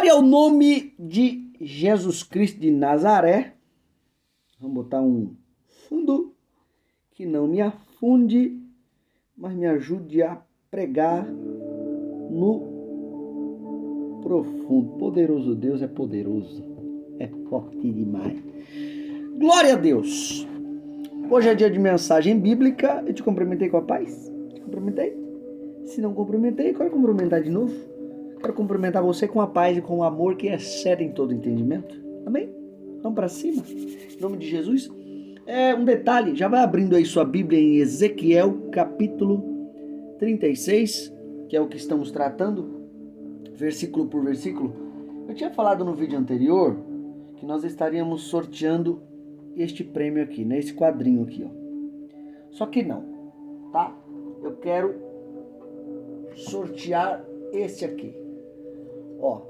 Glória ao nome de Jesus Cristo de Nazaré. Vamos botar um fundo que não me afunde, mas me ajude a pregar no profundo. Poderoso Deus é poderoso, é forte demais. Glória a Deus. Hoje é dia de mensagem bíblica. Eu te cumprimentei com a paz? Te cumprimentei? Se não cumprimentei, quero cumprimentar de novo. Quero cumprimentar você com a paz e com o amor que excedem todo entendimento. Amém? Vamos para cima. Em nome de Jesus. Um detalhe, já vai abrindo aí sua Bíblia em Ezequiel, capítulo 36, que é o que estamos tratando, versículo por versículo. Eu tinha falado no vídeo anterior que nós estaríamos sorteando este prêmio aqui, né? Esse quadrinho aqui, ó. Só que não, tá? Eu quero sortear esse aqui. Ó,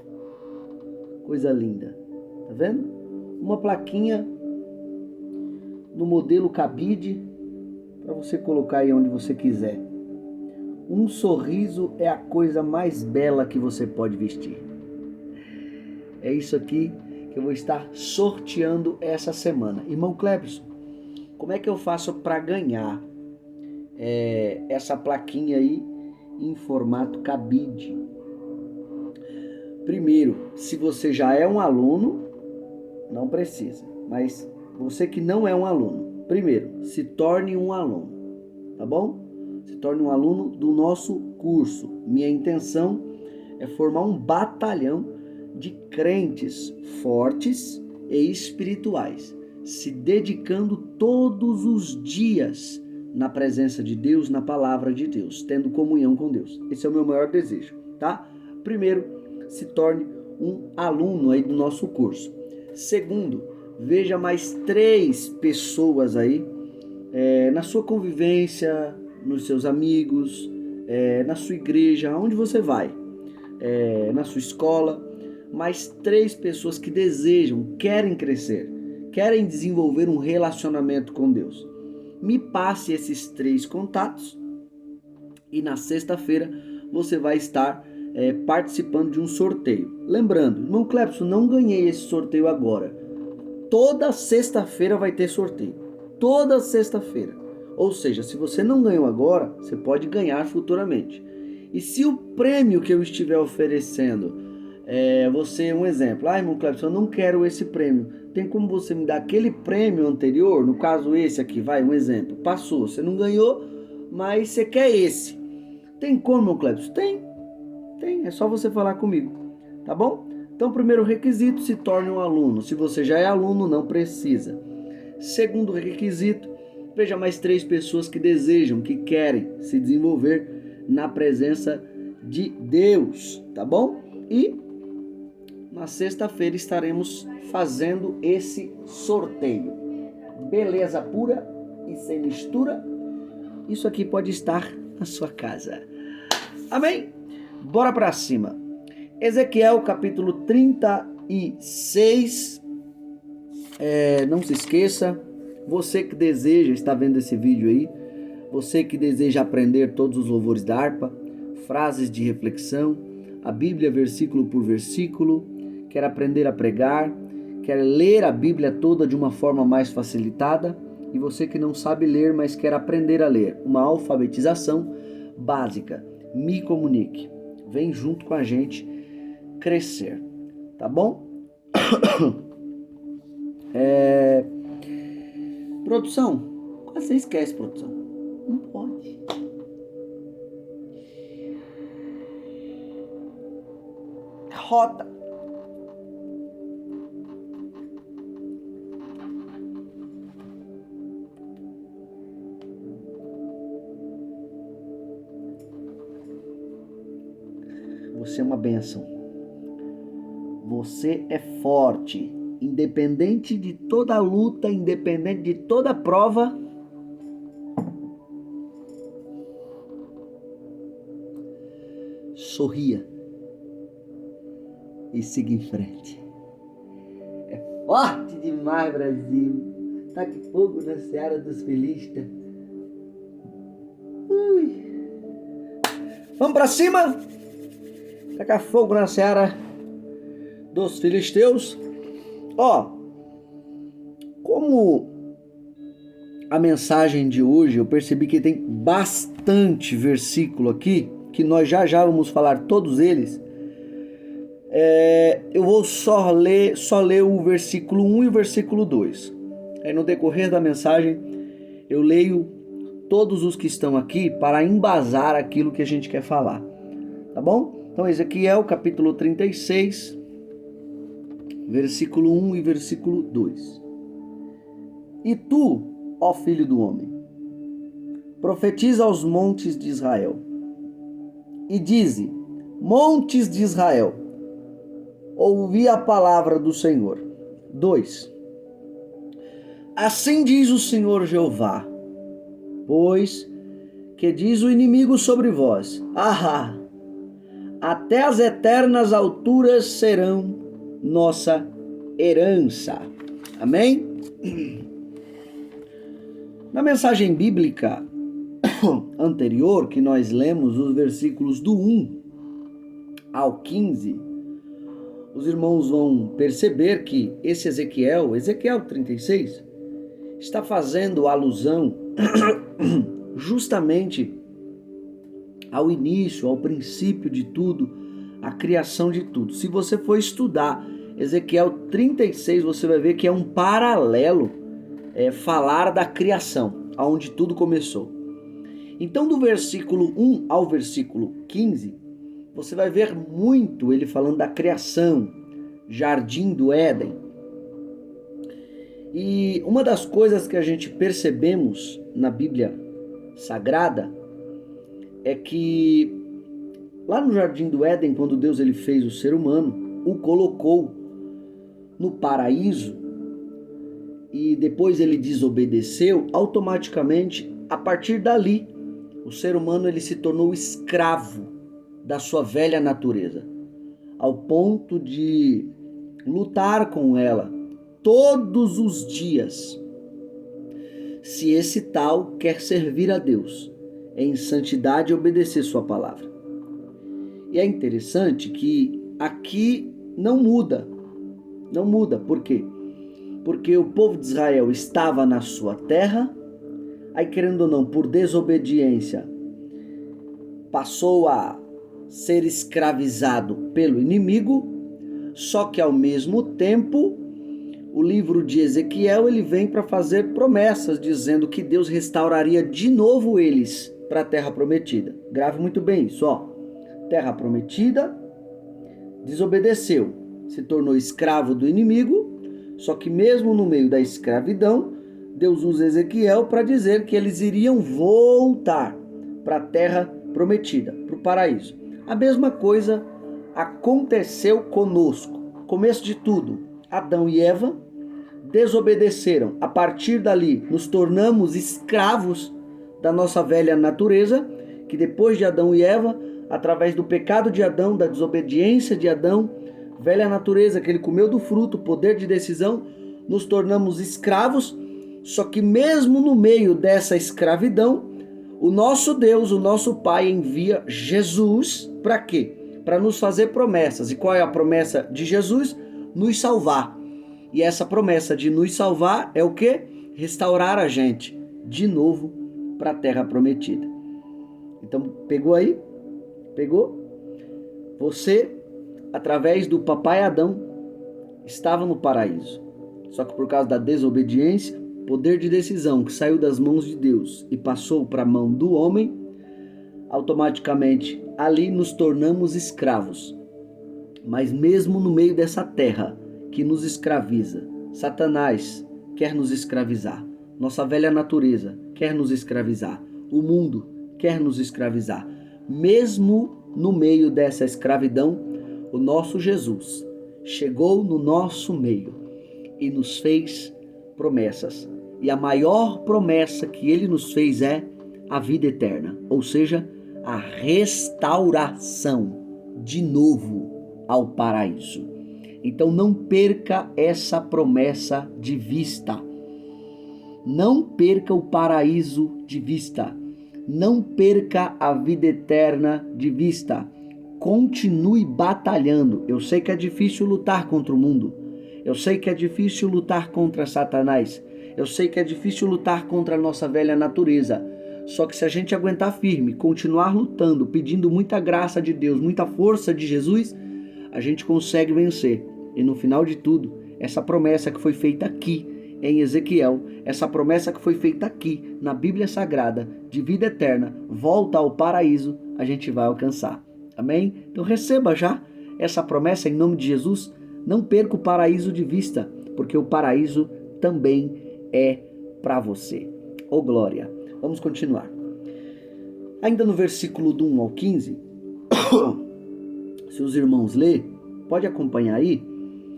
coisa linda, tá vendo? Uma plaquinha no modelo cabide para você colocar aí onde você quiser. Um sorriso é a coisa mais bela que você pode vestir. É isso aqui que eu vou estar sorteando essa semana. Irmão Cleberson, como é que eu faço para ganhar essa plaquinha aí em formato cabide? Primeiro, se você já é um aluno, não precisa. Mas você que não é um aluno, primeiro, se torne um aluno, tá bom? Se torne um aluno do nosso curso. Minha intenção é formar um batalhão de crentes fortes e espirituais, se dedicando todos os dias na presença de Deus, na palavra de Deus, tendo comunhão com Deus. Esse é o meu maior desejo, tá? Primeiro, se torne um aluno aí do nosso curso. Segundo, veja mais 3 pessoas aí na sua convivência, nos seus amigos, na sua igreja, aonde você vai, na sua escola, mais 3 pessoas que desejam, querem crescer, querem desenvolver um relacionamento com Deus. Me passe esses 3 contatos e na sexta-feira você vai estar participando de um sorteio. Lembrando, irmão Cleberson, não ganhei esse sorteio agora. Toda sexta-feira vai ter sorteio. Toda sexta-feira. Ou seja, se você não ganhou agora, você pode ganhar futuramente. E se o prêmio que eu estiver oferecendo, você, um exemplo, irmão Cleberson, eu não quero esse prêmio. Tem como você me dar aquele prêmio anterior? No caso esse aqui, um exemplo. Passou, você não ganhou, mas você quer esse. Tem como, irmão Cleberson? Tem, é só você falar comigo, tá bom? Então, primeiro requisito, se torne um aluno. Se você já é aluno, não precisa. Segundo requisito, veja mais 3 pessoas que desejam, que querem se desenvolver na presença de Deus, tá bom? E na sexta-feira estaremos fazendo esse sorteio. Beleza pura e sem mistura. Isso aqui pode estar na sua casa. Amém? Bora pra cima. Ezequiel capítulo 36. Não se esqueça, você que deseja, está vendo esse vídeo aí, você que deseja aprender todos os louvores da harpa, frases de reflexão, a Bíblia versículo por versículo, quer aprender a pregar, quer ler a Bíblia toda de uma forma mais facilitada, e você que não sabe ler, mas quer aprender a ler, uma alfabetização básica, me comunique. Vem junto com a gente crescer, tá bom? Produção, quase você esquece, produção. Não pode. Rota. Você é uma bênção. Você é forte. Independente de toda luta, independente de toda prova, sorria e siga em frente. É forte demais, Brasil. Taque fogo na seara dos filistas. Vamos pra cima. Tacar fogo na seara dos filisteus. Ó, como a mensagem de hoje, eu percebi que tem bastante versículo aqui, que nós já vamos falar todos eles. Eu vou só ler o versículo 1 e o versículo 2. Aí no decorrer da mensagem, eu leio todos os que estão aqui para embasar aquilo que a gente quer falar. Tá bom? Então, Ezequiel, capítulo 36, versículo 1 e versículo 2. E tu, ó filho do homem, profetiza aos montes de Israel, e dize: montes de Israel, ouvi a palavra do Senhor. 2. Assim diz o Senhor Jeová, pois que diz o inimigo sobre vós: até as eternas alturas serão nossa herança. Amém? Na mensagem bíblica anterior, que nós lemos os versículos do 1 ao 15, os irmãos vão perceber que esse Ezequiel 36, está fazendo alusão justamente ao início, ao princípio de tudo, à criação de tudo. Se você for estudar Ezequiel 36, você vai ver que é um paralelo falar da criação, aonde tudo começou. Então, do versículo 1 ao versículo 15, você vai ver muito ele falando da criação, Jardim do Éden. E uma das coisas que a gente percebemos na Bíblia Sagrada é que lá no Jardim do Éden, quando Deus ele fez o ser humano, o colocou no paraíso e depois ele desobedeceu, automaticamente, a partir dali, o ser humano ele se tornou escravo da sua velha natureza, ao ponto de lutar com ela todos os dias, se esse tal quer servir a Deus em santidade e obedecer sua palavra. E é interessante que aqui não muda, por quê? Porque o povo de Israel estava na sua terra, aí querendo ou não, por desobediência, passou a ser escravizado pelo inimigo, só que ao mesmo tempo, o livro de Ezequiel ele vem para fazer promessas, dizendo que Deus restauraria de novo eles para a terra prometida. Grave muito bem isso, ó. Terra prometida, desobedeceu, se tornou escravo do inimigo, só que mesmo no meio da escravidão, Deus usa Ezequiel para dizer que eles iriam voltar para a terra prometida, para o paraíso. A mesma coisa aconteceu conosco. Começo de tudo, Adão e Eva desobedeceram. A partir dali, nos tornamos escravos da nossa velha natureza, que depois de Adão e Eva, através do pecado de Adão, da desobediência de Adão, velha natureza que ele comeu do fruto, poder de decisão, nos tornamos escravos. Só que mesmo no meio dessa escravidão, o nosso Deus, o nosso Pai envia Jesus para quê? Para nos fazer promessas. E qual é a promessa de Jesus? Nos salvar. E essa promessa de nos salvar é o quê? Restaurar a gente de novo para a terra prometida. Então, pegou aí? Pegou? Você, através do papai Adão, estava no paraíso. Só que por causa da desobediência, poder de decisão que saiu das mãos de Deus e passou para a mão do homem, automaticamente ali nos tornamos escravos. Mas mesmo no meio dessa terra que nos escraviza, Satanás quer nos escravizar, nossa velha natureza quer nos escravizar, o mundo quer nos escravizar. Mesmo no meio dessa escravidão, o nosso Jesus chegou no nosso meio e nos fez promessas. E a maior promessa que ele nos fez é a vida eterna, ou seja, a restauração de novo ao paraíso. Então não perca essa promessa de vista. Não perca o paraíso de vista. Não perca a vida eterna de vista. continue batalhando. Eu sei que é difícil lutar contra o mundo. Eu sei que é difícil lutar contra Satanás. Eu sei que é difícil lutar contra a nossa velha natureza. Só que se a gente aguentar firme, continuar lutando, pedindo muita graça de Deus, muita força de Jesus, a gente consegue vencer. E no final de tudo, essa promessa que foi feita aqui em Ezequiel, essa promessa que foi feita aqui na Bíblia Sagrada, de vida eterna, volta ao paraíso, a gente vai alcançar. Amém? Então receba já essa promessa em nome de Jesus. Não perca o paraíso de vista, porque o paraíso também é para você. Ô glória! Vamos continuar. Ainda no versículo do 1 ao 15, se os irmãos lerem, pode acompanhar aí.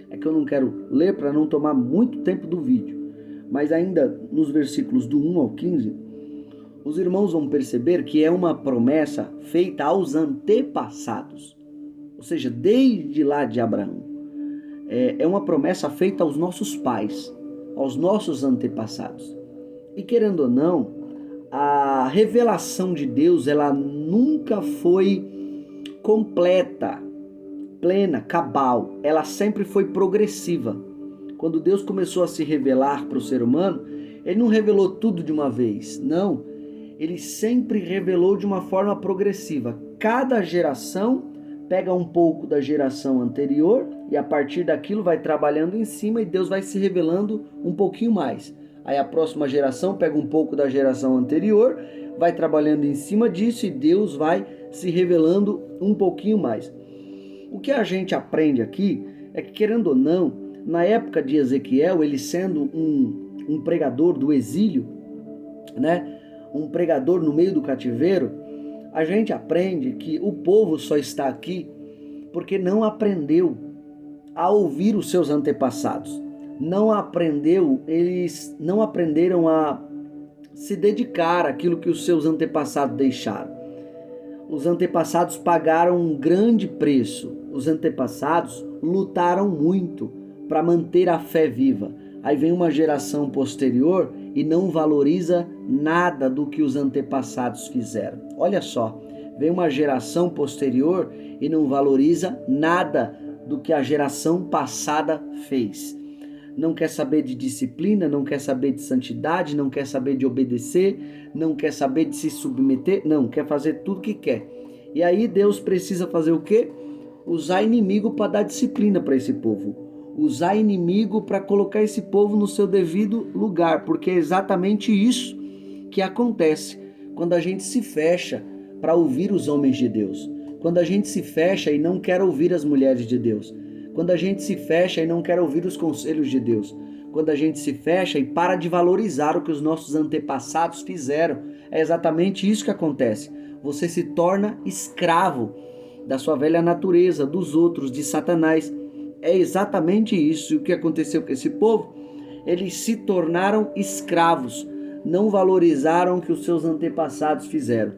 É que eu não quero ler para não tomar muito tempo do vídeo. Mas ainda nos versículos do 1 ao 15, os irmãos vão perceber que é uma promessa feita aos antepassados. Ou seja, desde lá de Abraão. É uma promessa feita aos nossos pais, aos nossos antepassados. E querendo ou não, a revelação de Deus, ela nunca foi completa, plena, cabal. Ela sempre foi progressiva. Quando Deus começou a se revelar para o ser humano, Ele não revelou tudo de uma vez. Não, Ele sempre revelou de uma forma progressiva. Cada geração pega um pouco da geração anterior e a partir daquilo vai trabalhando em cima e Deus vai se revelando um pouquinho mais. Aí a próxima geração pega um pouco da geração anterior, vai trabalhando em cima disso e Deus vai se revelando um pouquinho mais. O que a gente aprende aqui é que, querendo ou não, na época de Ezequiel, ele sendo um pregador do exílio, né? Um pregador no meio do cativeiro, a gente aprende que o povo só está aqui porque não aprendeu a ouvir os seus antepassados. Eles não aprenderam a se dedicar àquilo que os seus antepassados deixaram. Os antepassados pagaram um grande preço. Os antepassados lutaram muito para manter a fé viva. Aí vem uma geração posterior e não valoriza nada do que os antepassados fizeram. Olha só, vem uma geração posterior e não valoriza nada do que a geração passada fez. Não quer saber de disciplina, não quer saber de santidade, não quer saber de obedecer, não quer saber de se submeter, não, quer fazer tudo que quer. E aí Deus precisa fazer o quê? Usar inimigo para dar disciplina para esse povo. Usar inimigo para colocar esse povo no seu devido lugar, porque é exatamente isso que acontece quando a gente se fecha para ouvir os homens de Deus, quando a gente se fecha e não quer ouvir as mulheres de Deus, quando a gente se fecha e não quer ouvir os conselhos de Deus, quando a gente se fecha e para de valorizar o que os nossos antepassados fizeram. É exatamente isso que acontece. Você se torna escravo da sua velha natureza, dos outros, de Satanás. É exatamente isso o que aconteceu com esse povo. Eles se tornaram escravos, não valorizaram o que os seus antepassados fizeram.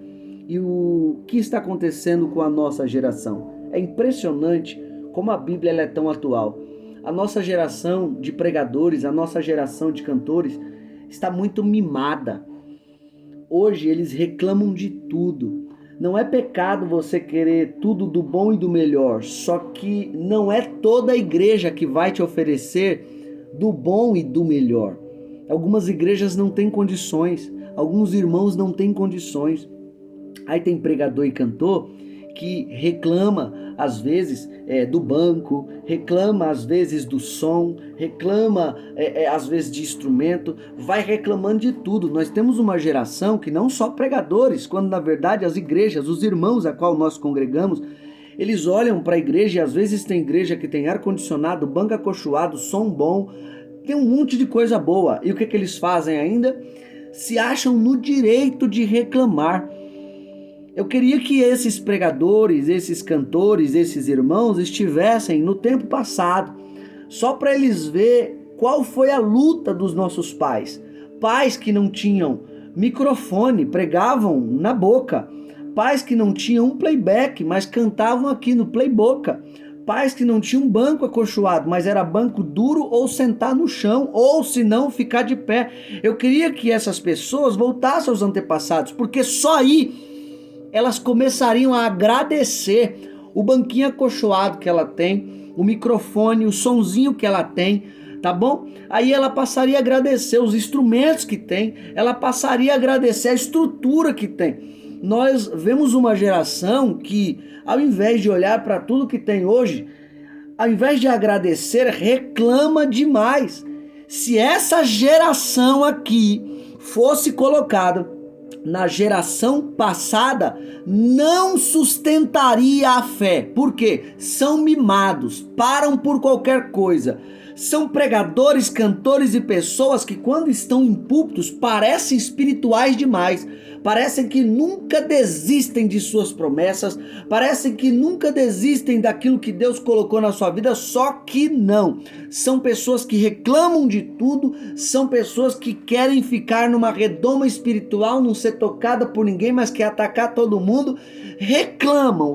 E o que está acontecendo com a nossa geração? É impressionante como a Bíblia ela é tão atual. A nossa geração de pregadores, a nossa geração de cantores está muito mimada. Hoje eles reclamam de tudo. Não é pecado você querer tudo do bom e do melhor, só que não é toda a igreja que vai te oferecer do bom e do melhor. Algumas igrejas não têm condições, alguns irmãos não têm condições. Aí tem pregador e cantor que reclama às vezes do banco, reclama às vezes do som, reclama às vezes de instrumento, vai reclamando de tudo. Nós temos uma geração que não só pregadores, quando na verdade as igrejas, os irmãos a qual nós congregamos, eles olham para a igreja e às vezes tem igreja que tem ar-condicionado, banco acolchoado, som bom, tem um monte de coisa boa. E o que eles fazem ainda? Se acham no direito de reclamar. Eu queria que esses pregadores, esses cantores, esses irmãos estivessem no tempo passado, só para eles ver qual foi a luta dos nossos pais. Pais que não tinham microfone, pregavam na boca. Pais que não tinham um playback, mas cantavam aqui no playboca. Pais que não tinham um banco acolchoado, mas era banco duro ou sentar no chão, ou se não ficar de pé. Eu queria que essas pessoas voltassem aos antepassados, porque só aí elas começariam a agradecer o banquinho acolchoado que ela tem, o microfone, o sonzinho que ela tem, tá bom? Aí ela passaria a agradecer os instrumentos que tem, ela passaria a agradecer a estrutura que tem. Nós vemos uma geração que, ao invés de olhar para tudo que tem hoje, ao invés de agradecer, reclama demais. Se essa geração aqui fosse colocada na geração passada, não sustentaria a fé. Por quê? São mimados, param por qualquer coisa. São pregadores, cantores e pessoas que, quando estão em púlpitos, parecem espirituais demais. Parecem que nunca desistem de suas promessas, parecem que nunca desistem daquilo que Deus colocou na sua vida, só que não. São pessoas que reclamam de tudo, são pessoas que querem ficar numa redoma espiritual, não ser tocada por ninguém, mas quer atacar todo mundo. Reclamam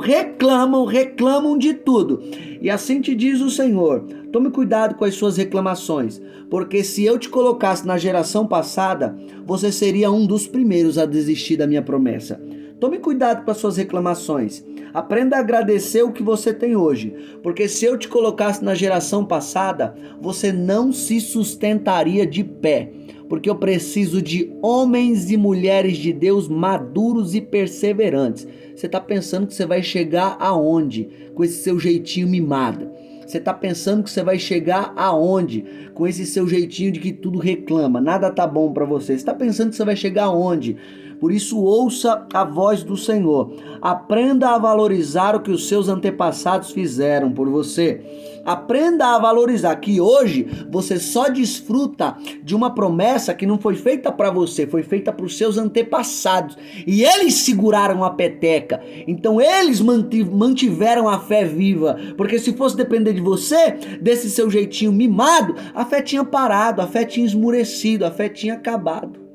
de tudo. E assim te diz o Senhor: tome cuidado com as suas reclamações, porque se eu te colocasse na geração passada, você seria um dos primeiros a desistir da minha promessa. Tome cuidado com as suas reclamações. Aprenda a agradecer o que você tem hoje, porque se eu te colocasse na geração passada, você não se sustentaria de pé, porque eu preciso de homens e mulheres de Deus maduros e perseverantes. Você está pensando que você vai chegar aonde com esse seu jeitinho mimado? Você está pensando que você vai chegar aonde com esse seu jeitinho de que tudo reclama, nada tá bom para você? Você está pensando que você vai chegar aonde? Por isso, ouça a voz do Senhor. Aprenda a valorizar o que os seus antepassados fizeram por você. Aprenda a valorizar que hoje você só desfruta de uma promessa que não foi feita para você, foi feita para os seus antepassados. E eles seguraram a peteca. Então eles mantiveram a fé viva. Porque se fosse depender de você, desse seu jeitinho mimado, a fé tinha parado, a fé tinha esmurecido, a fé tinha acabado.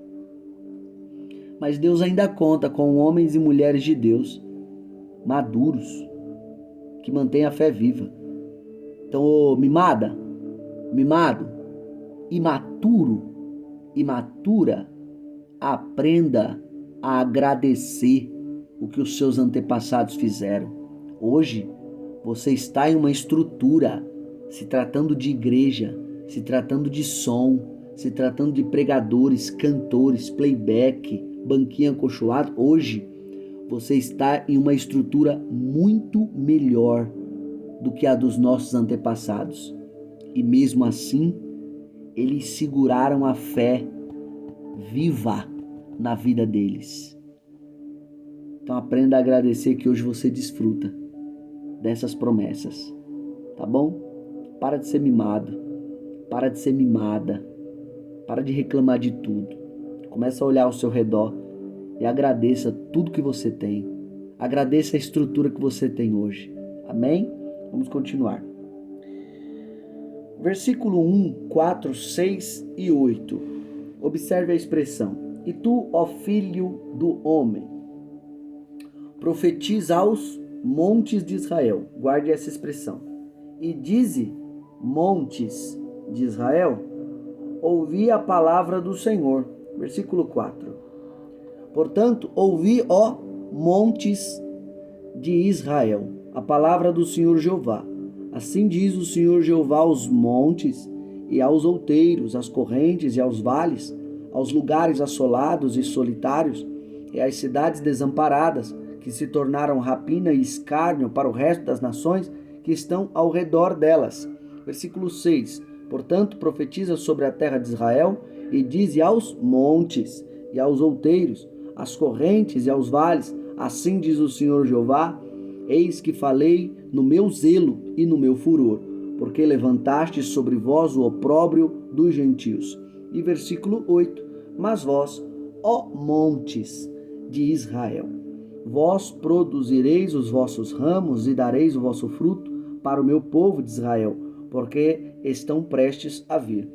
Mas Deus ainda conta com homens e mulheres de Deus maduros, que mantêm a fé viva. Então, mimada, mimado, imatura, aprenda a agradecer o que os seus antepassados fizeram. Hoje, você está em uma estrutura, se tratando de igreja, se tratando de som, se tratando de pregadores, cantores, playback, banquinho acolchoado. Hoje, você está em uma estrutura muito melhor do que a dos nossos antepassados. E mesmo assim, eles seguraram a fé viva na vida deles. Então aprenda a agradecer que hoje você desfruta dessas promessas, tá bom? Para de ser mimado, para de ser mimada, para de reclamar de tudo. Começa a olhar ao seu redor e agradeça tudo que você tem. Agradeça a estrutura que você tem hoje. Amém? Vamos continuar. Versículo 1, 4, 6 e 8. Observe a expressão. E tu, ó filho do homem, profetiza aos montes de Israel. Guarde essa expressão. E dize, montes de Israel, ouvi a palavra do Senhor. Versículo 4. Portanto, ouvi, ó montes de Israel, a palavra do Senhor Jeová. Assim diz o Senhor Jeová aos montes e aos outeiros, às correntes e aos vales, aos lugares assolados e solitários, e às cidades desamparadas, que se tornaram rapina e escárnio para o resto das nações que estão ao redor delas. Versículo 6. Portanto, profetiza sobre a terra de Israel e dize aos montes e aos outeiros, às correntes e aos vales, assim diz o Senhor Jeová, eis que falei no meu zelo e no meu furor, porque levantaste sobre vós o opróbrio dos gentios. E versículo 8, mas vós, ó montes de Israel, vós produzireis os vossos ramos e dareis o vosso fruto para o meu povo de Israel, porque estão prestes a vir.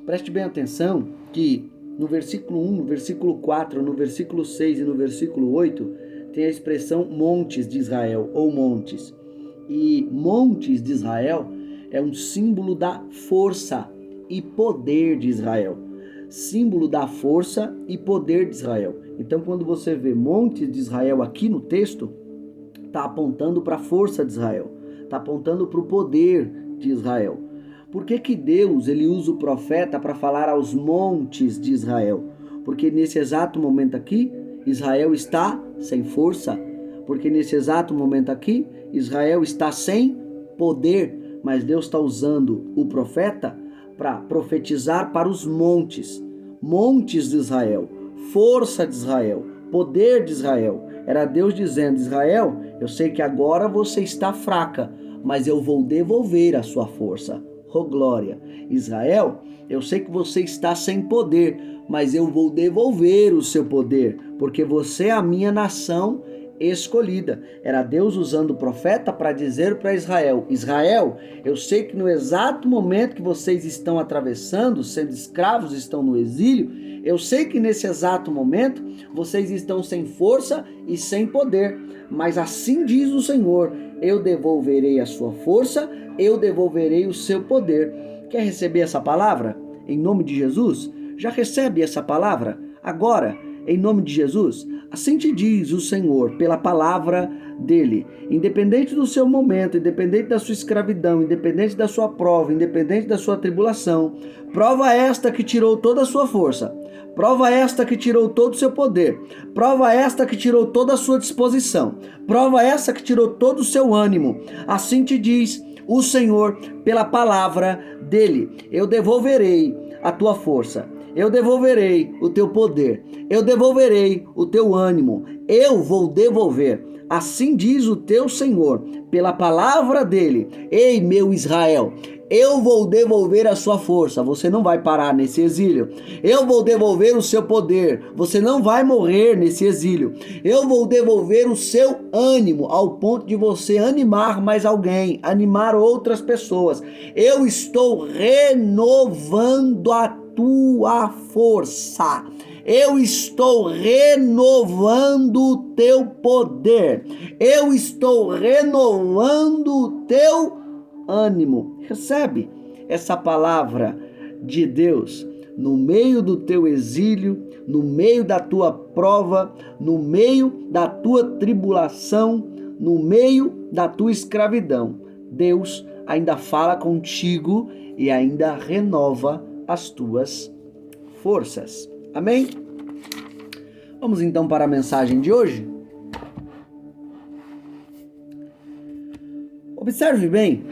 Preste bem atenção que no versículo 1, no versículo 4, no versículo 6 e no versículo 8, tem a expressão montes de Israel ou montes. E montes de Israel é um símbolo da força e poder de Israel. Símbolo da força e poder de Israel. Então, quando você vê montes de Israel aqui no texto, está apontando para a força de Israel, está apontando para o poder de Israel. Por que Deus ele usa o profeta para falar aos montes de Israel? Porque nesse exato momento aqui, Israel está sem força. Porque nesse exato momento aqui, Israel está sem poder. Mas Deus está usando o profeta para profetizar para os montes. Montes de Israel, força de Israel, poder de Israel. Era Deus dizendo: Israel, eu sei que agora você está fraca, mas eu vou devolver a sua força. Oh glória! Israel, eu sei que você está sem poder, mas eu vou devolver o seu poder, porque você é a minha nação escolhida. Era Deus usando o profeta para dizer para Israel: Israel, eu sei que no exato momento que vocês estão atravessando, sendo escravos, estão no exílio, eu sei que nesse exato momento vocês estão sem força e sem poder, mas assim diz o Senhor: eu devolverei a sua força, eu devolverei o seu poder. Quer receber essa palavra? Em nome de Jesus? Já recebe essa palavra? Agora, em nome de Jesus? Assim te diz o Senhor, pela palavra dele. Independente do seu momento, independente da sua escravidão, independente da sua prova, independente da sua tribulação, prova esta que tirou toda a sua força, prova esta que tirou todo o seu poder, prova esta que tirou toda a sua disposição, prova essa que tirou todo o seu ânimo. Assim te diz o Senhor, pela palavra dele: eu devolverei a tua força, eu devolverei o teu poder, eu devolverei o teu ânimo, eu vou devolver. Assim diz o teu Senhor, pela palavra dele: ei, meu Israel, eu vou devolver a sua força, você não vai parar nesse exílio. Eu vou devolver o seu poder, você não vai morrer nesse exílio. Eu vou devolver o seu ânimo, ao ponto de você animar mais alguém, animar outras pessoas. Eu estou renovando a tua força. Eu estou renovando o teu poder. Eu estou renovando o teu ânimo. Recebe essa palavra de Deus no meio do teu exílio, no meio da tua prova, no meio da tua tribulação, no meio da tua escravidão. Deus ainda fala contigo e ainda renova as tuas forças. Amém? Vamos então para a mensagem de hoje. Observe bem.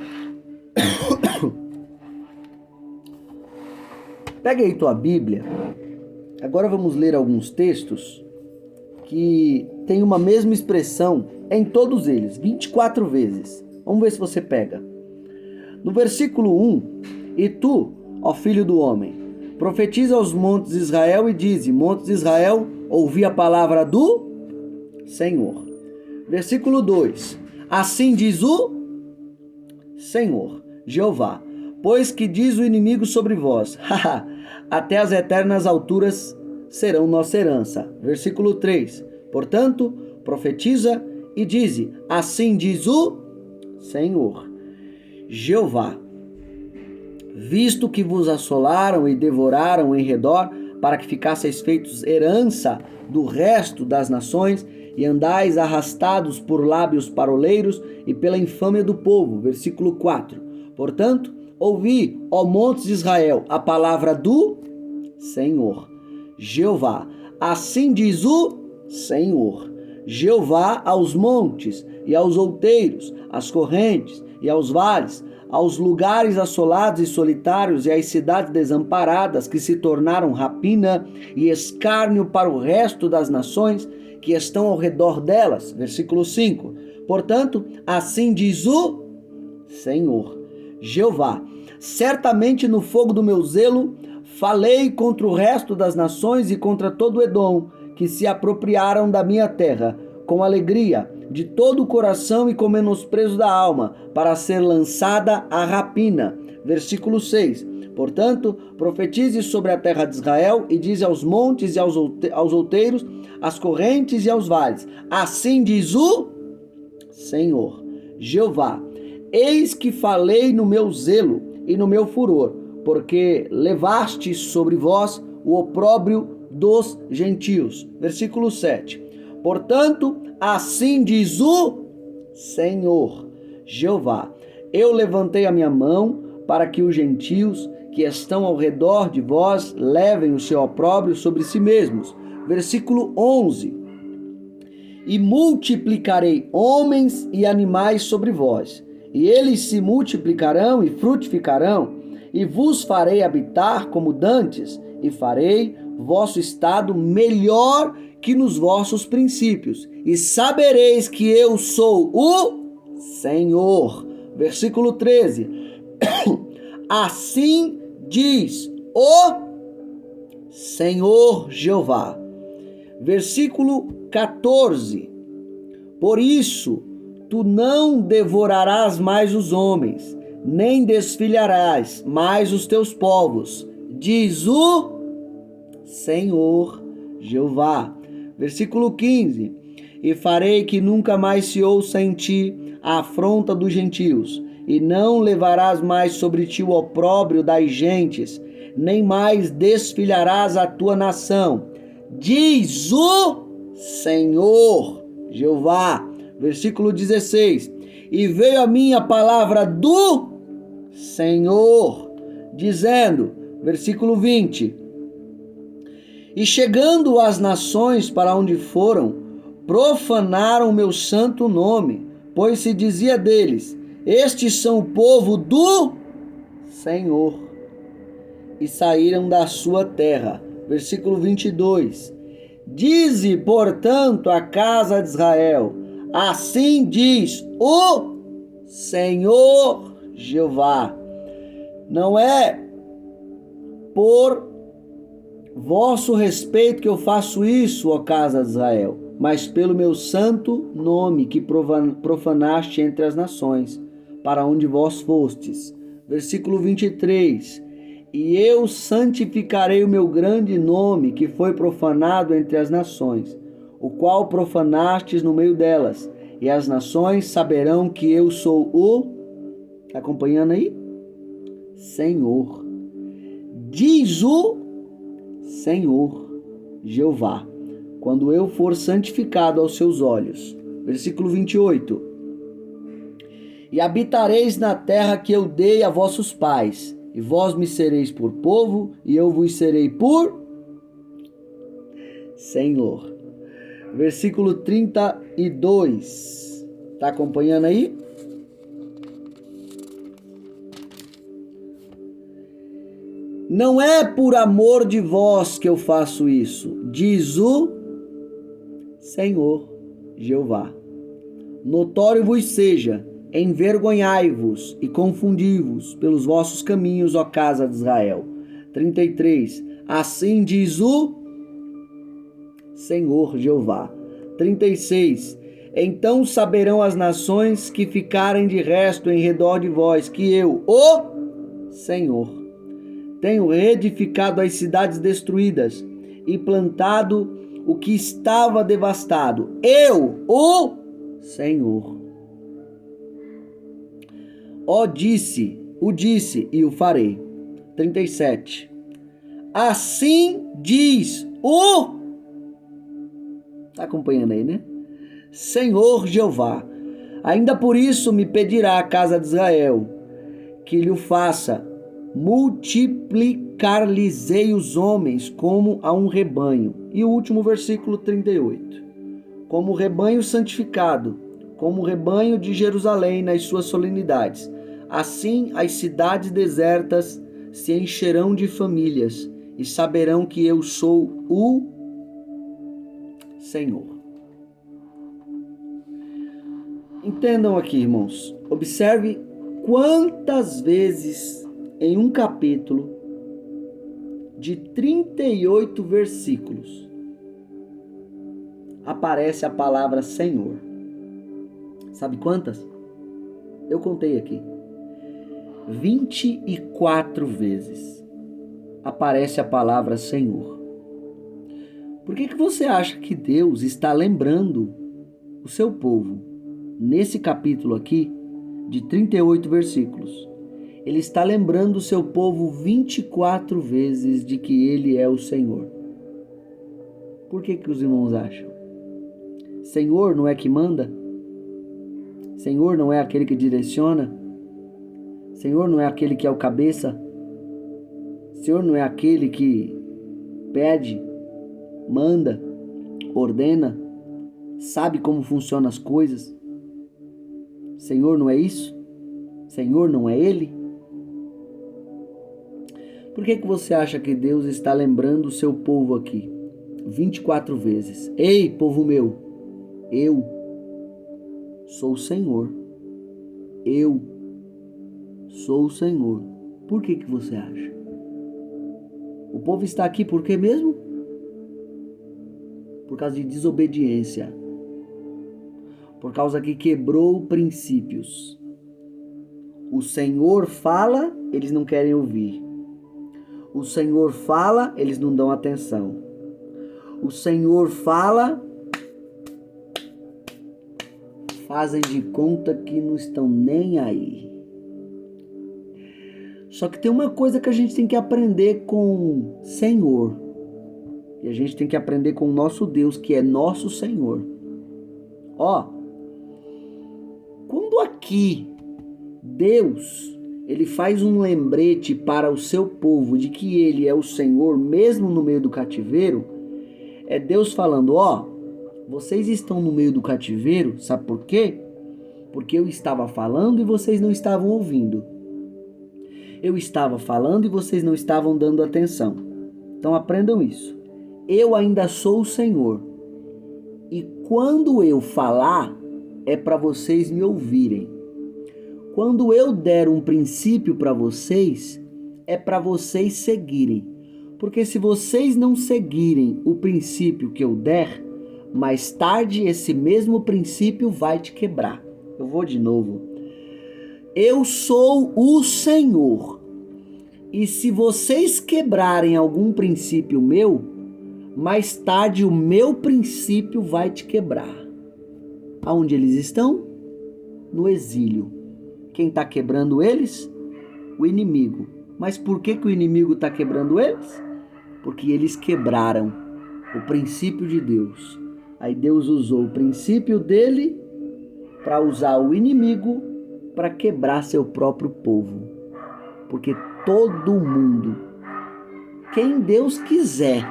Pega aí tua Bíblia. Agora vamos ler alguns textos que têm uma mesma expressão em todos eles, 24 vezes. Vamos ver se você pega. No versículo 1, e tu, ó filho do homem, profetiza aos montes de Israel e dize: montes de Israel, ouvi a palavra do Senhor. Versículo 2, assim diz o Senhor, Jeová, pois que diz o inimigo sobre vós, até as eternas alturas serão nossa herança. Versículo 3, portanto, profetiza e dize: assim diz o Senhor, Jeová, visto que vos assolaram e devoraram em redor, para que ficasseis feitos herança do resto das nações, e andais arrastados por lábios paroleiros e pela infâmia do povo. Versículo 4. Portanto, ouvi, ó montes de Israel, a palavra do Senhor, Jeová. Assim diz o Senhor, Jeová, aos montes e aos outeiros, às correntes e aos vales, aos lugares assolados e solitários e às cidades desamparadas que se tornaram rapina e escárnio para o resto das nações que estão ao redor delas. Versículo 5. Portanto, assim diz o Senhor, Jeová, certamente no fogo do meu zelo falei contra o resto das nações e contra todo o Edom, que se apropriaram da minha terra, com alegria, de todo o coração e com menosprezo da alma, para ser lançada a rapina. Versículo 6. Portanto, profetize sobre a terra de Israel e dize aos montes e aos outeiros, às correntes e aos vales: assim diz o Senhor, Jeová, eis que falei no meu zelo e no meu furor, porque levastes sobre vós o opróbrio dos gentios. Versículo 7. Portanto, assim diz o Senhor, Jeová. Eu levantei a minha mão para que os gentios que estão ao redor de vós levem o seu opróbrio sobre si mesmos. Versículo 11. E multiplicarei homens e animais sobre vós, e eles se multiplicarão e frutificarão, e vos farei habitar como dantes, e farei vosso estado melhor que nos vossos princípios, e sabereis que eu sou o Senhor. Versículo 13. Assim diz o Senhor Jeová. Versículo 14. Por isso, tu não devorarás mais os homens, nem desfilharás mais os teus povos, diz o Senhor Jeová. Versículo 15. E farei que nunca mais se ouça em ti a afronta dos gentios, e não levarás mais sobre ti o opróbrio das gentes, nem mais desfilharás a tua nação, diz o Senhor Jeová. Versículo 16. E veio a mim a palavra do Senhor, dizendo, versículo 20. E chegando as nações para onde foram, profanaram o meu santo nome, pois se dizia deles, estes são o povo do Senhor, e saíram da sua terra. Versículo 22. Dize, portanto, a casa de Israel, assim diz o Senhor Jeová, não é por vosso respeito que eu faço isso, ó casa de Israel, mas pelo meu santo nome que profanaste entre as nações, para onde vós fostes. Versículo 23. E eu santificarei o meu grande nome que foi profanado entre as nações, o qual profanastes no meio delas, e as nações saberão que eu sou o... Está acompanhando aí? Senhor. Diz o Senhor Jeová, quando eu for santificado aos seus olhos. Versículo 28. E habitareis na terra que eu dei a vossos pais, e vós me sereis por povo, e eu vos serei por Senhor. Versículo 32. Está acompanhando aí? Não é por amor de vós que eu faço isso, diz o Senhor Jeová. Notório vos seja, envergonhai-vos e confundi-vos pelos vossos caminhos, ó casa de Israel. 33. Assim diz o Senhor Jeová. 36. Então saberão as nações que ficarem de resto em redor de vós, que eu, o Senhor, tenho reedificado as cidades destruídas e plantado o que estava devastado. Eu, o Senhor. O disse e o farei. 37. Assim diz o... Está acompanhando aí, né? Senhor Jeová. Ainda por isso me pedirá a casa de Israel que lhe faça multiplicar-lhes-ei os homens como a um rebanho. E o último versículo 38. Como rebanho santificado, como rebanho de Jerusalém nas suas solenidades. Assim as cidades desertas se encherão de famílias e saberão que eu sou o Senhor. Entendam aqui, irmãos. Observe quantas vezes em um capítulo de 38 versículos aparece a palavra Senhor. Sabe quantas? Eu contei aqui. 24 vezes aparece a palavra Senhor. Por que você acha que Deus está lembrando o seu povo nesse capítulo aqui de 38 versículos? Ele está lembrando o seu povo 24 vezes de que ele é o Senhor. Por que os irmãos acham? Senhor não é que manda? Senhor não é aquele que direciona? Senhor não é aquele que é o cabeça? Senhor não é aquele que pede, manda, ordena, sabe como funcionam as coisas? Senhor não é isso? Senhor não é Ele? Por que você acha que Deus está lembrando o seu povo aqui 24 vezes? Ei, povo meu, eu sou o Senhor. Eu sou o Senhor. Por que você acha? O povo está aqui por quê mesmo? Por causa de desobediência. Por causa que quebrou princípios. O Senhor fala, eles não querem ouvir. O Senhor fala, eles não dão atenção. O Senhor fala, fazem de conta que não estão nem aí. Só que tem uma coisa que a gente tem que aprender com o Senhor. E a gente tem que aprender com o nosso Deus, que é nosso Senhor. Ó, quando aqui Deus, ele faz um lembrete para o seu povo de que ele é o Senhor, mesmo no meio do cativeiro, é Deus falando, ó, vocês estão no meio do cativeiro, sabe por quê? Porque eu estava falando e vocês não estavam ouvindo. Eu estava falando e vocês não estavam dando atenção. Então aprendam isso. Eu ainda sou o Senhor. E quando eu falar, é para vocês me ouvirem. Quando eu der um princípio para vocês, é para vocês seguirem. Porque se vocês não seguirem o princípio que eu der, mais tarde esse mesmo princípio vai te quebrar. Eu vou de novo. Eu sou o Senhor. E se vocês quebrarem algum princípio meu, mais tarde o meu princípio vai te quebrar. Aonde eles estão? No exílio. Quem está quebrando eles? O inimigo. Mas por que o inimigo está quebrando eles? Porque eles quebraram o princípio de Deus. Aí Deus usou o princípio dele para usar o inimigo para quebrar seu próprio povo. Porque todo mundo, quem Deus quiser,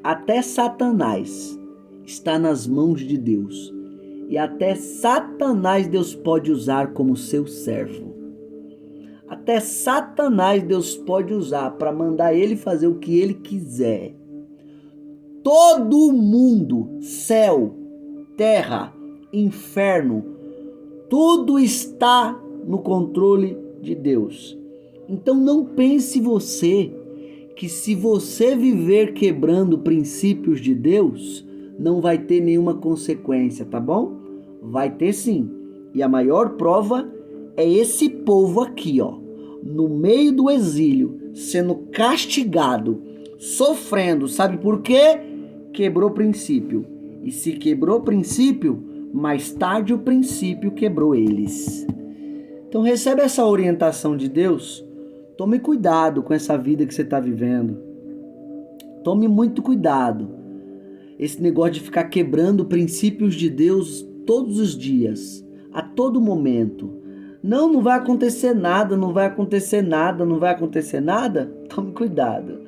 até Satanás, está nas mãos de Deus. E até Satanás Deus pode usar como seu servo. Até Satanás Deus pode usar para mandar ele fazer o que ele quiser. Todo mundo, céu, terra, inferno, tudo está no controle de Deus. Então não pense você que se você viver quebrando princípios de Deus, não vai ter nenhuma consequência, tá bom? Vai ter sim. E a maior prova é esse povo aqui, ó, no meio do exílio, sendo castigado, sofrendo. Sabe por quê? Quebrou princípio. E se quebrou princípio, mais tarde o princípio quebrou eles. Então recebe essa orientação de Deus. Tome cuidado com essa vida que você está vivendo. Tome muito cuidado. Esse negócio de ficar quebrando princípios de Deus todos os dias, a todo momento. Não vai acontecer nada, não vai acontecer nada, não vai acontecer nada. Tome cuidado.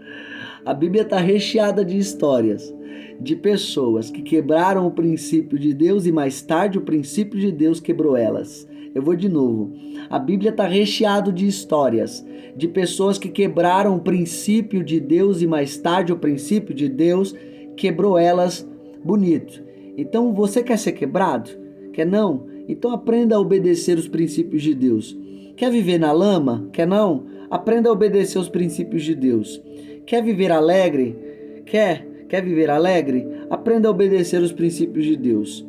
A Bíblia está recheada de histórias de pessoas que quebraram o princípio de Deus e mais tarde o princípio de Deus quebrou elas. Eu vou de novo. A Bíblia está recheada de histórias de pessoas que quebraram o princípio de Deus e mais tarde o princípio de Deus quebrou elas bonito. Então você quer ser quebrado? Quer não? Então aprenda a obedecer os princípios de Deus. Quer viver na lama? Quer não? Aprenda a obedecer os princípios de Deus. Quer viver alegre? Quer viver alegre? Aprenda a obedecer os princípios de Deus.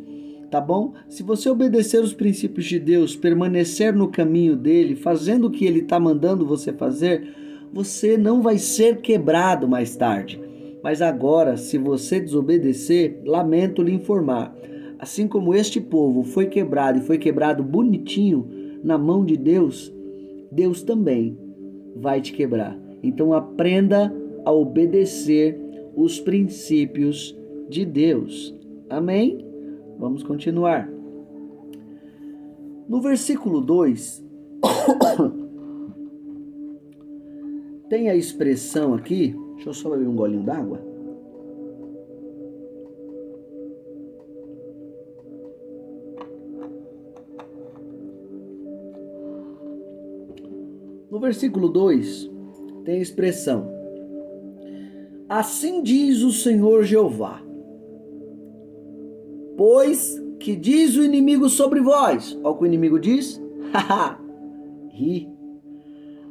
Tá bom? Se você obedecer os princípios de Deus, permanecer no caminho dele, fazendo o que ele está mandando você fazer, você não vai ser quebrado mais tarde. Mas agora, se você desobedecer, lamento lhe informar, assim como este povo foi quebrado e foi quebrado bonitinho na mão de Deus, Deus também vai te quebrar. Então aprenda a obedecer os princípios de Deus. Amém? Vamos continuar. No versículo 2, tem a expressão aqui, deixa eu só beber um golinho d'água. No versículo 2, tem a expressão: assim diz o Senhor Jeová, pois que diz o inimigo sobre vós? Olha o que o inimigo diz. Ri.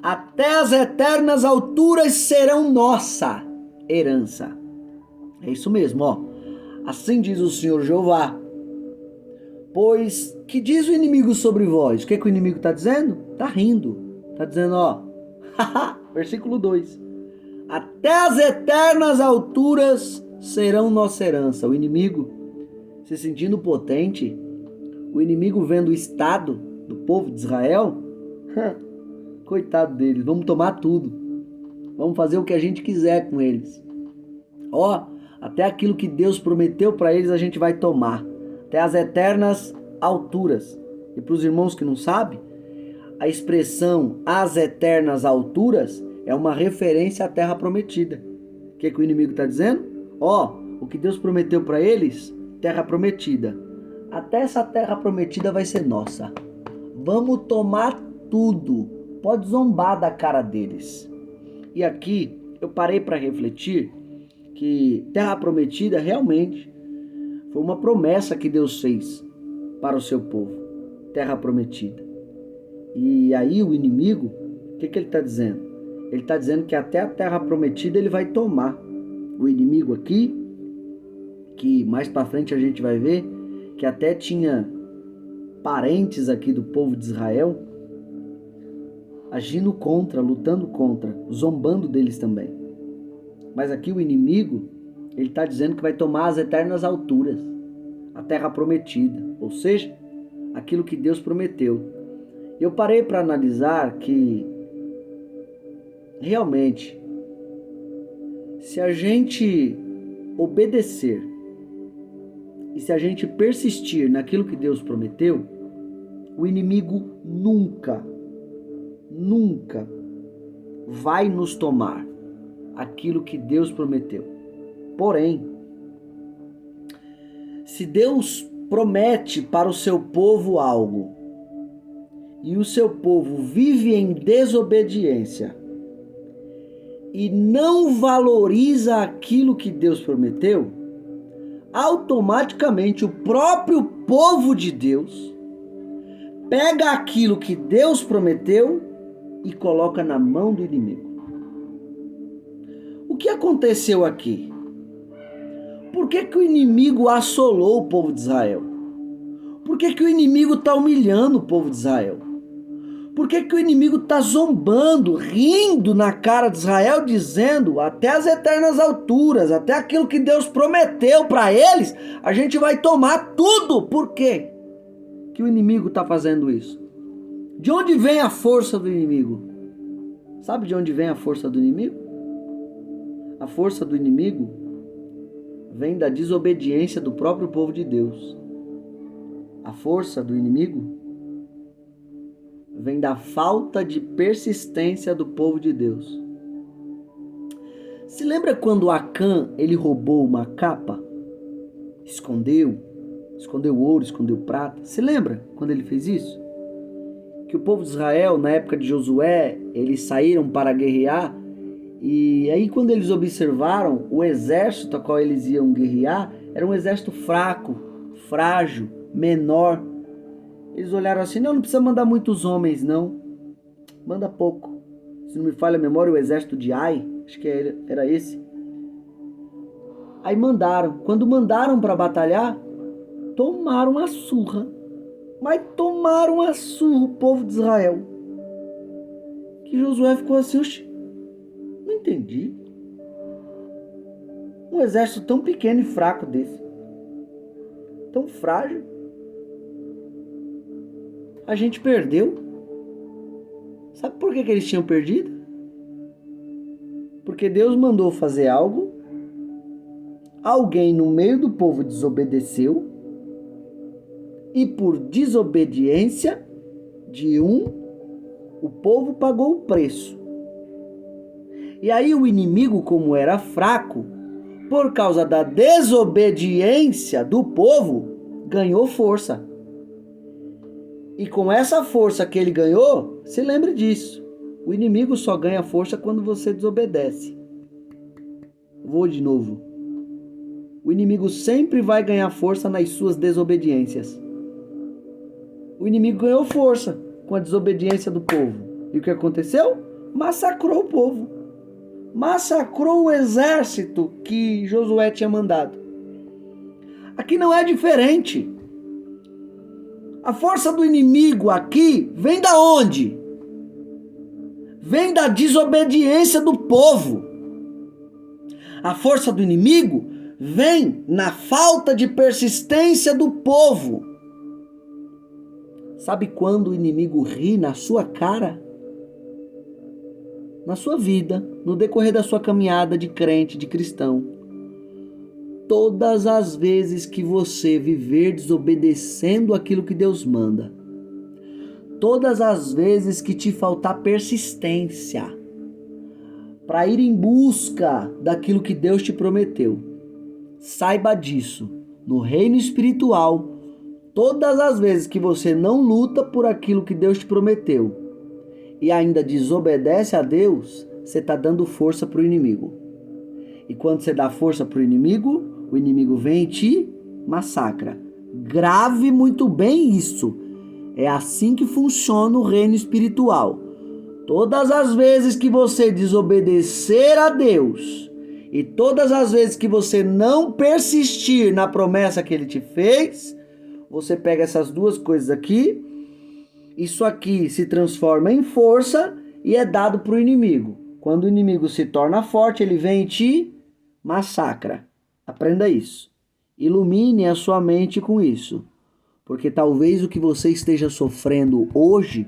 Até as eternas alturas serão nossa herança. É isso mesmo, ó. Assim diz o Senhor Jeová, pois que diz o inimigo sobre vós? O que, que o inimigo está dizendo? Está rindo. Está dizendo, ó, versículo 2. Até as eternas alturas serão nossa herança. O inimigo se sentindo potente, o inimigo vendo o estado do povo de Israel, coitado deles, vamos tomar tudo. Vamos fazer o que a gente quiser com eles. Ó, até aquilo que Deus prometeu para eles a gente vai tomar. Até as eternas alturas. E para os irmãos que não sabem, a expressão as eternas alturas é uma referência à terra prometida. O que o inimigo está dizendo? Ó, o que Deus prometeu para eles, terra prometida. Até essa terra prometida vai ser nossa. Vamos tomar tudo. Pode zombar da cara deles. E aqui eu parei para refletir que terra prometida realmente foi uma promessa que Deus fez para o seu povo. Terra prometida. E aí o inimigo, o que ele está dizendo? Ele está dizendo que até a terra prometida ele vai tomar. O inimigo aqui, que mais para frente a gente vai ver, que até tinha parentes aqui do povo de Israel, agindo contra, lutando contra, zombando deles também. Mas aqui o inimigo, ele está dizendo que vai tomar as eternas alturas, a terra prometida, ou seja, aquilo que Deus prometeu. Eu parei para analisar que realmente, se a gente obedecer e se a gente persistir naquilo que Deus prometeu, o inimigo nunca vai nos tomar aquilo que Deus prometeu. Porém, se Deus promete para o seu povo algo e o seu povo vive em desobediência e não valoriza aquilo que Deus prometeu, automaticamente o próprio povo de Deus pega aquilo que Deus prometeu e coloca na mão do inimigo. O que aconteceu aqui? Por que o inimigo assolou o povo de Israel? Por que o inimigo está humilhando o povo de Israel? Por que o inimigo está zombando, rindo na cara de Israel, dizendo até as eternas alturas, até aquilo que Deus prometeu para eles, a gente vai tomar tudo? Por quê que o inimigo está fazendo isso? De onde vem a força do inimigo? Sabe de onde vem a força do inimigo? A força do inimigo vem da desobediência do próprio povo de Deus. A força do inimigo vem da falta de persistência do povo de Deus. Se lembra quando Acã, ele roubou uma capa? Escondeu ouro, escondeu prata. Se lembra quando ele fez isso? Que o povo de Israel, na época de Josué, eles saíram para guerrear, e aí quando eles observaram o exército a qual eles iam guerrear, era um exército fraco, frágil, menor. Eles olharam assim, não precisa mandar muitos homens, não. Manda pouco. Se não me falha a memória, o exército de Ai, acho que era esse. Aí mandaram. Quando mandaram para batalhar, tomaram a surra. Mas tomaram a surra o povo de Israel. Que Josué ficou assim, não entendi. Um exército tão pequeno e fraco desse. Tão frágil. A gente perdeu. Sabe por que eles tinham perdido? Porque Deus mandou fazer algo, alguém no meio do povo desobedeceu, e por desobediência de um, o povo pagou o preço. E aí o inimigo, como era fraco, por causa da desobediência do povo, ganhou força. E com essa força que ele ganhou, se lembre disso. O inimigo só ganha força quando você desobedece. Vou de novo. O inimigo sempre vai ganhar força nas suas desobediências. O inimigo ganhou força com a desobediência do povo. E o que aconteceu? Massacrou o povo. Massacrou o exército que Josué tinha mandado. Aqui não é diferente. A força do inimigo aqui vem da onde? Vem da desobediência do povo. A força do inimigo vem na falta de persistência do povo. Sabe quando o inimigo ri na sua cara? Na sua vida, no decorrer da sua caminhada de crente, de cristão. Todas as vezes que você viver desobedecendo aquilo que Deus manda, todas as vezes que te faltar persistência para ir em busca daquilo que Deus te prometeu, saiba disso. No reino espiritual, todas as vezes que você não luta por aquilo que Deus te prometeu e ainda desobedece a Deus, você está dando força para o inimigo. E quando você dá força para o inimigo vem e te massacra. Grave muito bem isso. É assim que funciona o reino espiritual. Todas as vezes que você desobedecer a Deus e todas as vezes que você não persistir na promessa que Ele te fez, você pega essas duas coisas aqui, isso aqui se transforma em força e é dado para o inimigo. Quando o inimigo se torna forte, ele vem e te massacra. Aprenda isso. Ilumine a sua mente com isso. Porque talvez o que você esteja sofrendo hoje,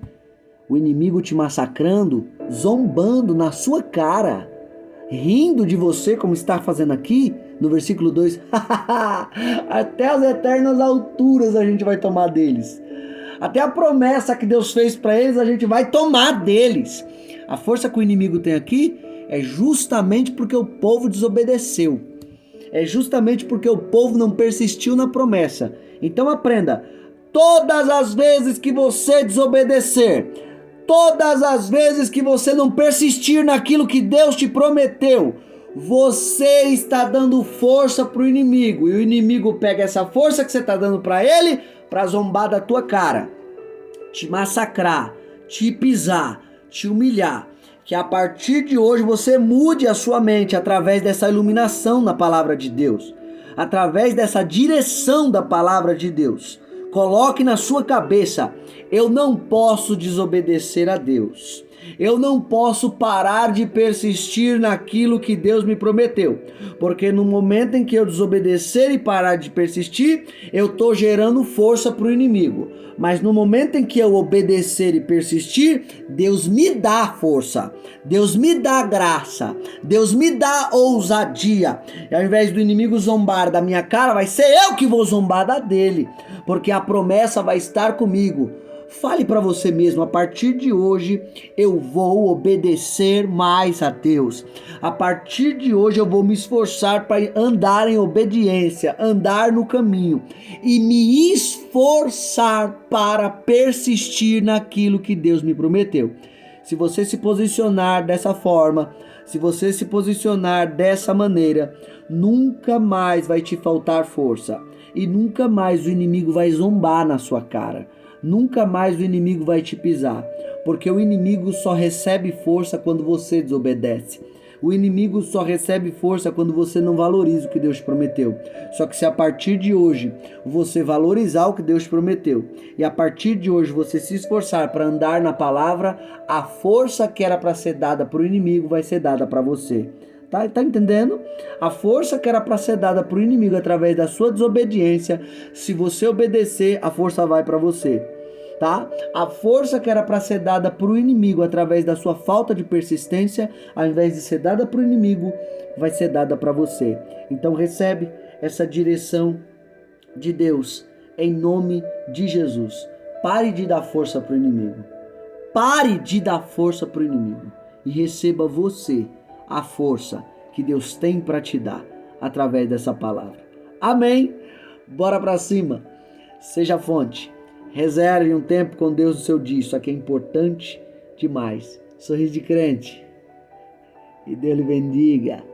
o inimigo te massacrando, zombando na sua cara, rindo de você, como está fazendo aqui, no versículo 2. Até as eternas alturas a gente vai tomar deles. Até a promessa que Deus fez para eles, a gente vai tomar deles. A força que o inimigo tem aqui é justamente porque o povo desobedeceu. É justamente porque o povo não persistiu na promessa. Então aprenda, todas as vezes que você desobedecer, todas as vezes que você não persistir naquilo que Deus te prometeu, você está dando força para o inimigo. E o inimigo pega essa força que você está dando para ele, para zombar da tua cara, te massacrar, te pisar, te humilhar. Que a partir de hoje você mude a sua mente através dessa iluminação na palavra de Deus, através dessa direção da palavra de Deus. Coloque na sua cabeça: eu não posso desobedecer a Deus. Eu não posso parar de persistir naquilo que Deus me prometeu. Porque no momento em que eu desobedecer e parar de persistir, eu estou gerando força para o inimigo. Mas no momento em que eu obedecer e persistir, Deus me dá força. Deus me dá graça. Deus me dá ousadia. E ao invés do inimigo zombar da minha cara, vai ser eu que vou zombar da dele. Porque a promessa vai estar comigo. Fale para você mesmo: a partir de hoje eu vou obedecer mais a Deus. A partir de hoje eu vou me esforçar para andar em obediência, andar no caminho e me esforçar para persistir naquilo que Deus me prometeu. Se você se posicionar dessa forma, se você se posicionar dessa maneira, nunca mais vai te faltar força e nunca mais o inimigo vai zombar na sua cara. Nunca mais o inimigo vai te pisar, porque o inimigo só recebe força quando você desobedece. O inimigo só recebe força quando você não valoriza o que Deus prometeu. Só que se a partir de hoje você valorizar o que Deus prometeu e a partir de hoje você se esforçar para andar na palavra, a força que era para ser dada para o inimigo vai ser dada para você. Tá entendendo? A força que era para ser dada para o inimigo através da sua desobediência, se você obedecer, a força vai para você. Tá? A força que era para ser dada para o inimigo através da sua falta de persistência, ao invés de ser dada para o inimigo, vai ser dada para você. Então recebe essa direção de Deus em nome de Jesus. Pare de dar força para o inimigo. Pare de dar força para o inimigo. E receba você a força que Deus tem para te dar através dessa palavra. Amém? Bora para cima. Seja fonte. Reserve um tempo com Deus no seu dia. Isso aqui é importante demais. Sorriso de crente. E Deus lhe bendiga.